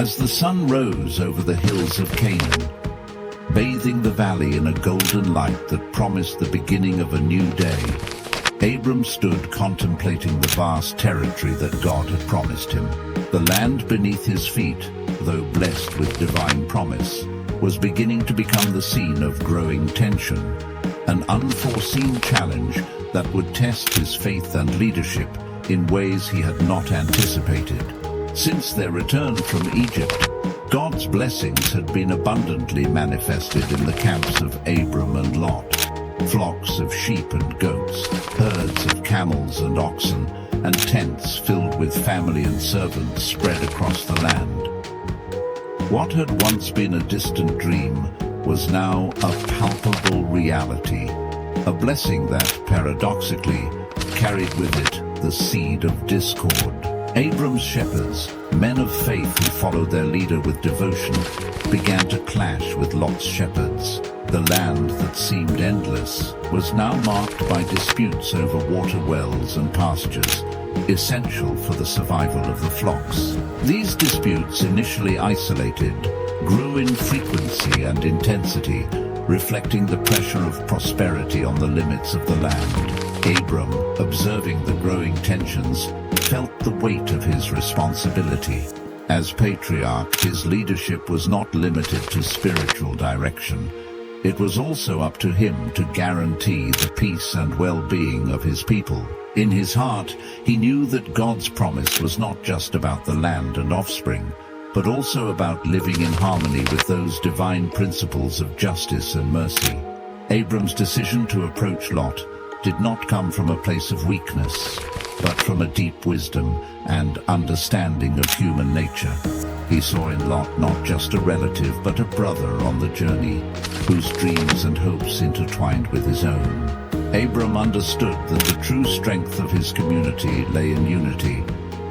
As the sun rose over the hills of Canaan, bathing the valley in a golden light that promised the beginning of a new day, Abram stood contemplating the vast territory that God had promised him. The land beneath his feet, though blessed with divine promise, was beginning to become the scene of growing tension, an unforeseen challenge that would test his faith and leadership in ways he had not anticipated. Since their return from Egypt, God's blessings had been abundantly manifested in the camps of Abram and Lot. Flocks of sheep and goats, herds of camels and oxen, and tents filled with family and servants spread across the land. What had once been a distant dream was now a palpable reality, a blessing that, paradoxically, carried with it the seed of discord. Abram's shepherds, men of faith who followed their leader with devotion, began to clash with Lot's shepherds. The land that seemed endless was now marked by disputes over water wells and pastures, essential for the survival of the flocks. These disputes, initially isolated, grew in frequency and intensity, reflecting the pressure of prosperity on the limits of the land. Abram, observing the growing tensions, felt the weight of his responsibility. As patriarch, his leadership was not limited to spiritual direction. It was also up to him to guarantee the peace and well-being of his people. In his heart, he knew that God's promise was not just about the land and offspring, but also about living in harmony with those divine principles of justice and mercy. Abram's decision to approach Lot did not come from a place of weakness, but from a deep wisdom and understanding of human nature. He saw in Lot not just a relative, but a brother on the journey, whose dreams and hopes intertwined with his own. Abram understood that the true strength of his community lay in unity,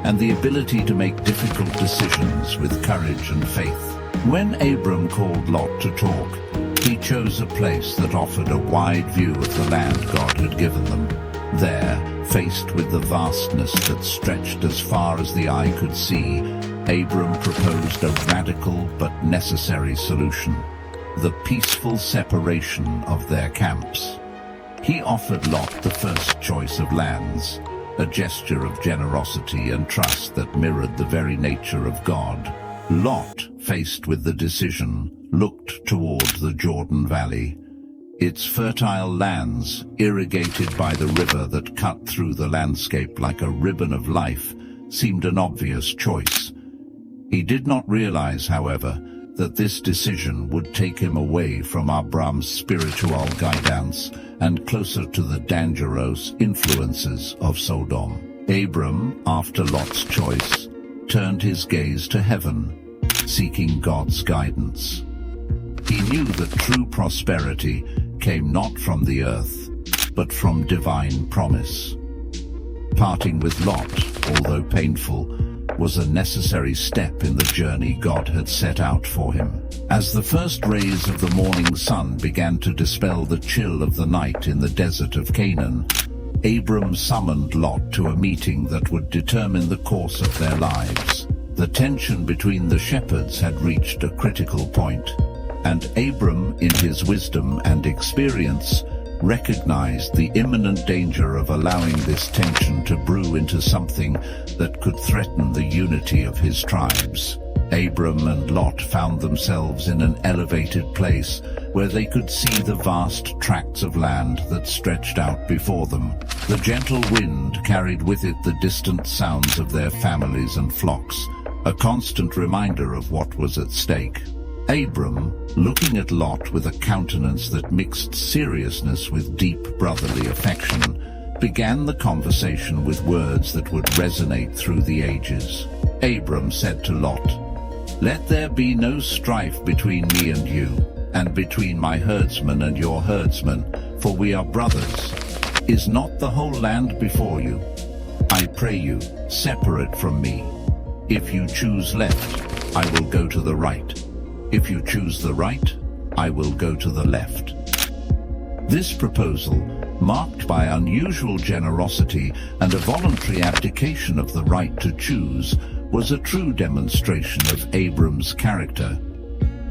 and the ability to make difficult decisions with courage and faith. When Abram called Lot to talk, he chose a place that offered a wide view of the land God had given them. There, faced with the vastness that stretched as far as the eye could see, Abram proposed a radical but necessary solution: the peaceful separation of their camps. He offered Lot the first choice of lands, a gesture of generosity and trust that mirrored the very nature of God. Lot, faced with the decision, looked toward the Jordan Valley. Its fertile lands, irrigated by the river that cut through the landscape like a ribbon of life, seemed an obvious choice. He did not realize, however, that this decision would take him away from Abram's spiritual guidance and closer to the dangerous influences of Sodom. Abram, after Lot's choice, turned his gaze to heaven, seeking God's guidance. He knew that true prosperity came not from the earth, but from divine promise. Parting with Lot, although painful, was a necessary step in the journey God had set out for him. As the first rays of the morning sun began to dispel the chill of the night in the desert of Canaan, Abram summoned Lot to a meeting that would determine the course of their lives. The tension between the shepherds had reached a critical point, and Abram, in his wisdom and experience, recognized the imminent danger of allowing this tension to brew into something that could threaten the unity of his tribes. Abram and Lot found themselves in an elevated place where they could see the vast tracts of land that stretched out before them. The gentle wind carried with it the distant sounds of their families and flocks, a constant reminder of what was at stake. Abram, looking at Lot with a countenance that mixed seriousness with deep brotherly affection, began the conversation with words that would resonate through the ages. Abram said to Lot, "Let there be no strife between me and you, and between my herdsmen and your herdsmen, for we are brothers. Is not the whole land before you? I pray you, separate from me. If you choose left, I will go to the right. If you choose the right, I will go to the left." This proposal, marked by unusual generosity and a voluntary abdication of the right to choose, was a true demonstration of Abram's character.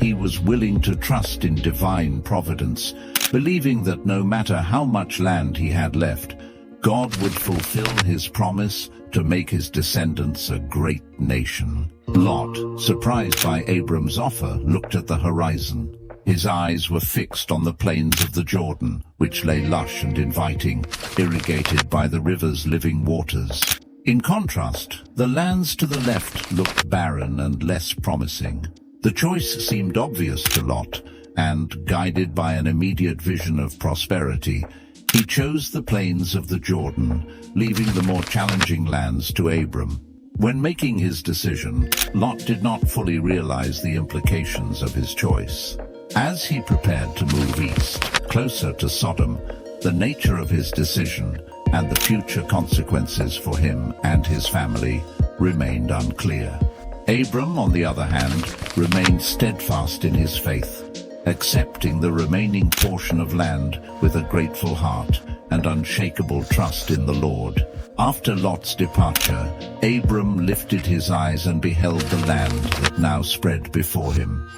He was willing to trust in divine providence, believing that no matter how much land he had left, God would fulfill his promise to make his descendants a great nation. Lot, surprised by Abram's offer, looked at the horizon. His eyes were fixed on the plains of the Jordan, which lay lush and inviting, irrigated by the river's living waters. In contrast, the lands to the left looked barren and less promising. The choice seemed obvious to Lot, and, guided by an immediate vision of prosperity, he chose the plains of the Jordan, leaving the more challenging lands to Abram. When making his decision, Lot did not fully realize the implications of his choice. As he prepared to move east, closer to Sodom, the nature of his decision and the future consequences for him and his family remained unclear. Abram, on the other hand, remained steadfast in his faith, accepting the remaining portion of land with a grateful heart and unshakable trust in the Lord. After Lot's departure, Abram lifted his eyes and beheld the land that now spread before him.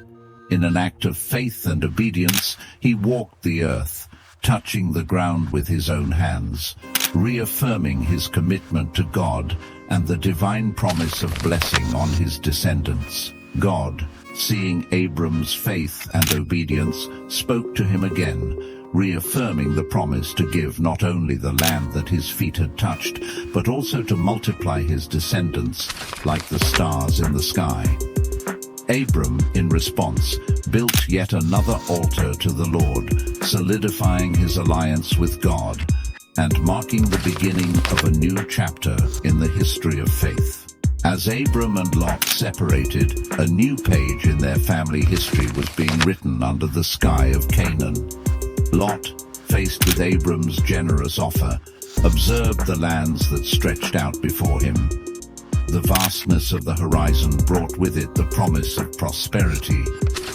In an act of faith and obedience, he walked the earth, touching the ground with his own hands, reaffirming his commitment to God and the divine promise of blessing on his descendants. God, seeing Abram's faith and obedience, spoke to him again, reaffirming the promise to give not only the land that his feet had touched, but also to multiply his descendants like the stars in the sky. Abram, in response, built yet another altar to the Lord, solidifying his alliance with God and marking the beginning of a new chapter in the history of faith. As Abram and Lot separated, a new page in their family history was being written under the sky of Canaan. Lot, faced with Abram's generous offer, observed the lands that stretched out before him. The vastness of the horizon brought with it the promise of prosperity,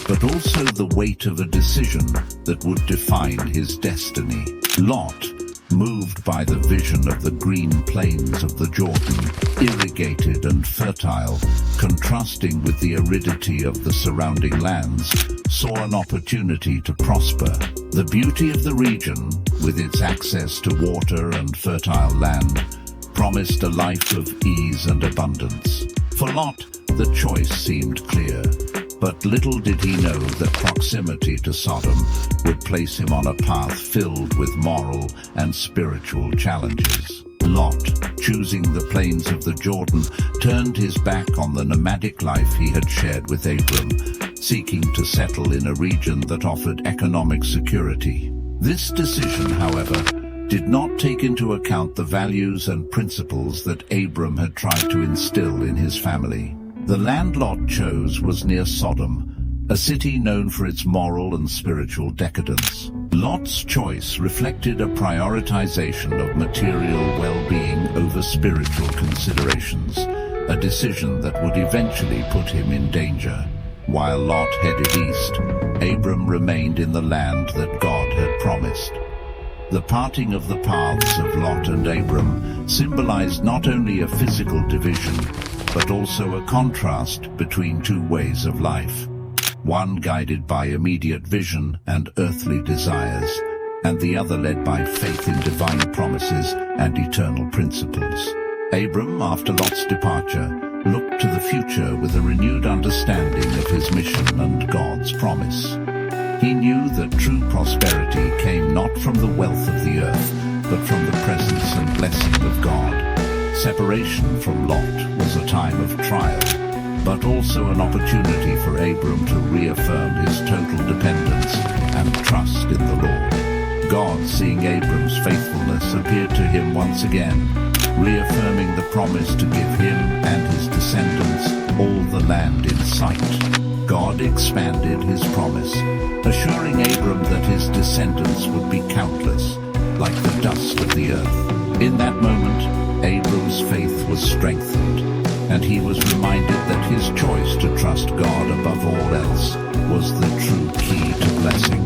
but also the weight of a decision that would define his destiny. Lot, moved by the vision of the green plains of the Jordan, irrigated and fertile, contrasting with the aridity of the surrounding lands, saw an opportunity to prosper. The beauty of the region, with its access to water and fertile land, promised a life of ease and abundance. For Lot, the choice seemed clear, but little did he know that proximity to Sodom would place him on a path filled with moral and spiritual challenges. Lot, choosing the plains of the Jordan, turned his back on the nomadic life he had shared with Abram, seeking to settle in a region that offered economic security. This decision, however, did not take into account the values and principles that Abram had tried to instill in his family. The land Lot chose was near Sodom, a city known for its moral and spiritual decadence. Lot's choice reflected a prioritization of material well-being over spiritual considerations, a decision that would eventually put him in danger. While Lot headed east, Abram remained in the land that God had promised. The parting of the paths of Lot and Abram symbolized not only a physical division, but also a contrast between two ways of life, one guided by immediate vision and earthly desires, and the other led by faith in divine promises and eternal principles. Abram, after Lot's departure, looked to the future with a renewed understanding of his mission and God's promise. He knew that true prosperity came not from the wealth of the earth, but from the presence and blessing of God. Separation from Lot was a time of trial, but also an opportunity for Abram to reaffirm his total dependence and trust in the Lord. God, seeing Abram's faithfulness, appeared to him once again, reaffirming the promise to give him and his descendants all the land in sight. God expanded his promise, assuring Abram that his descendants would be countless, like the dust of the earth. In that moment, Abram's faith was strengthened, and he was reminded that his choice to trust God above all else was the true key to blessing.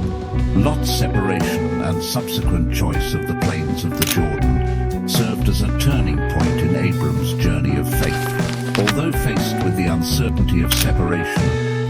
Lot's separation and subsequent choice of the plains of the Jordan served as a turning point in Abram's journey of faith. Although faced with the uncertainty of separation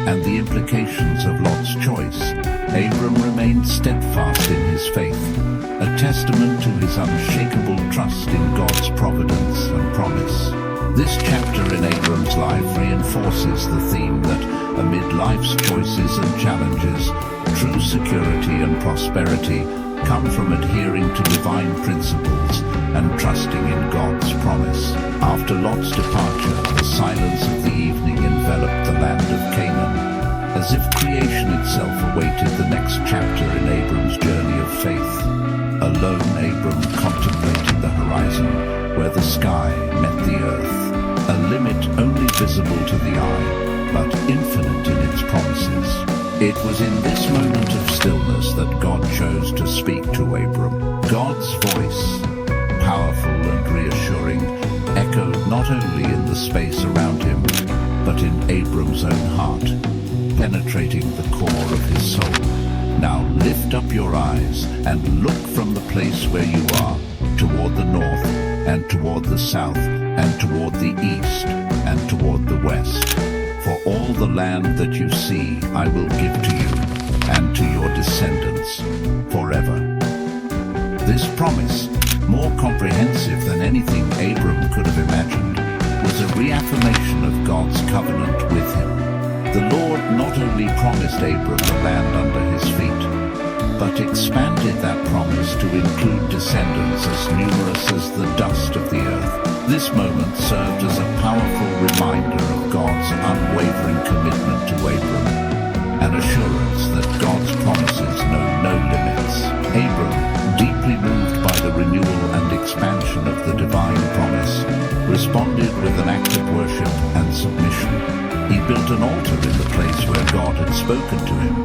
and the implications of Lot's choice, Abram remained steadfast in his faith, a testament to his unshakable trust in God's providence and promise. This chapter in Abram's life reinforces the theme that amid life's choices and challenges, true security and prosperity come from adhering to divine principles and trusting in God's promise. After Lot's departure, the silence of the evening enveloped the land of Canaan, as if creation itself awaited the next chapter in Abram's journey of faith. Alone, Abram contemplated the horizon, where the sky met the earth, a limit only visible to the eye, but infinite in its promises. It was in this moment of stillness that God chose to speak to Abram. God's voice, powerful and reassuring, echoed not only in the space around him, but in Abram's own heart, penetrating the core of his soul. Now lift up your eyes and look from the place where you are, toward the north, and toward the south, and toward the east, and toward the west. For all the land that you see I will give to you, and to your descendants forever. This promise, more comprehensive than anything Abram could have imagined, was a reaffirmation of God's covenant with him. The Lord not only promised Abram the land under his feet, but expanded that promise to include descendants as numerous as the dust of the earth. This moment served as a powerful reminder of God's unwavering commitment to Abram, an assurance that God's promises know no limits. Abram, deeply moved by the renewal and expansion of the divine promise, responded with an act of worship and submission. He built an altar in the place where God had spoken to him,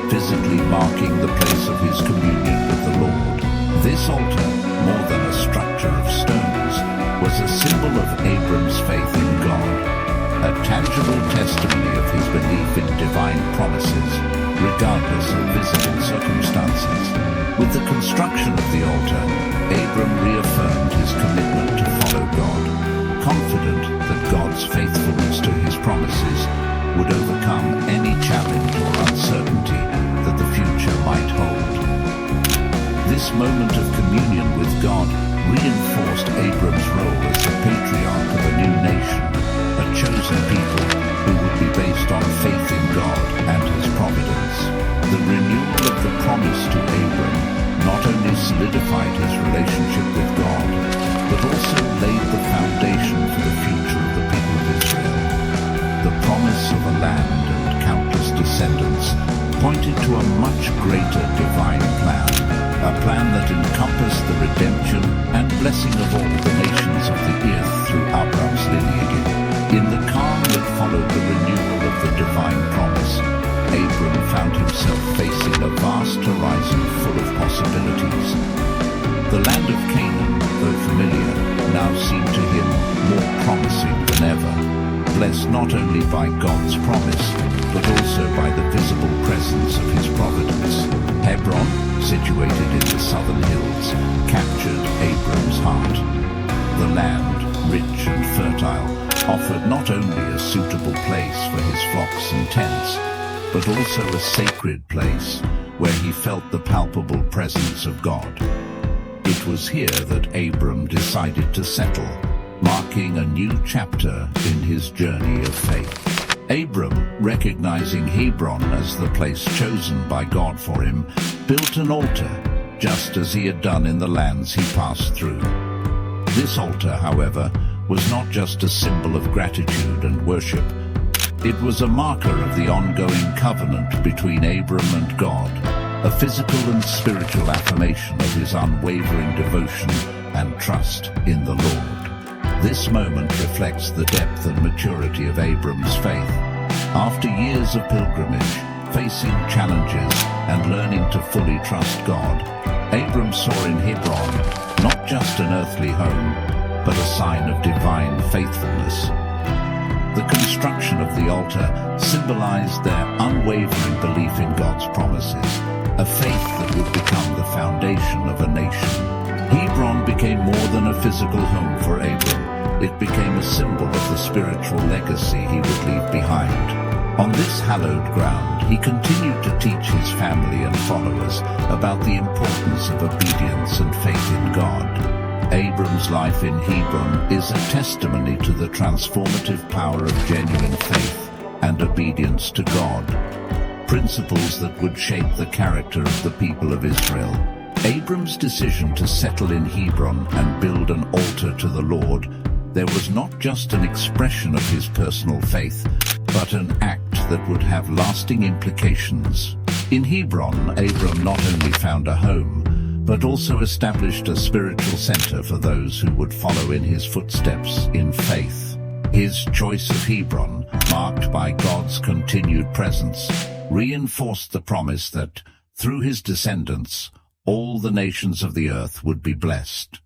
physically marking the place of his communion with the Lord. This altar, more than a structure of stones, was a symbol of Abram's faith in God, a tangible testimony of his belief in divine promises, regardless of visible circumstances. With the construction of the altar, Abram reaffirmed his commitment to follow God, confident that God's faithfulness to his promises would overcome any challenge or uncertainty that the future might hold. This moment of communion with God reinforced Abram's role as the patriarch of a new nation, a chosen people who would be based on faith in God and his providence. The renewal of the promise to Abram not only solidified his relationship with God, but also laid the foundation for the future of the people of Israel. The promise of a land and countless descendants pointed to a much greater divine plan, a plan that encompassed the redemption and blessing of all the nations of the earth through Abram's lineage. In the calm that followed the renewal of the divine promise, Abram found himself facing a vast horizon full of possibilities. The land of Canaan, though familiar, now seemed to him more promising than ever, blessed not only by God's promise, but also by the visible presence of his providence. Hebron, situated in the southern hills, captured Abram's heart. The land, rich and fertile, offered not only a suitable place for his flocks and tents, but also a sacred place where he felt the palpable presence of God. It was here that Abram decided to settle, marking a new chapter in his journey of faith. Abram, recognizing Hebron as the place chosen by God for him, built an altar, just as he had done in the lands he passed through. This altar, however, was not just a symbol of gratitude and worship. It was a marker of the ongoing covenant between Abram and God, a physical and spiritual affirmation of his unwavering devotion and trust in the Lord. This moment reflects the depth and maturity of Abram's faith. After years of pilgrimage, facing challenges, and learning to fully trust God, Abram saw in Hebron not just an earthly home, but a sign of divine faithfulness. The construction of the altar symbolized their unwavering belief in God's promises, a faith that would become the foundation of a nation. Hebron became more than a physical home for Abram. It became a symbol of the spiritual legacy he would leave behind. On this hallowed ground, he continued to teach his family and followers about the importance of obedience and faith in God. Abram's life in Hebron is a testimony to the transformative power of genuine faith and obedience to God, principles that would shape the character of the people of Israel. Abram's decision to settle in Hebron and build an altar to the Lord, there was not just an expression of his personal faith, but an act that would have lasting implications. In Hebron, Abram not only found a home, but also established a spiritual center for those who would follow in his footsteps in faith. His choice of Hebron, marked by God's continued presence, reinforced the promise that, through his descendants, all the nations of the earth would be blessed.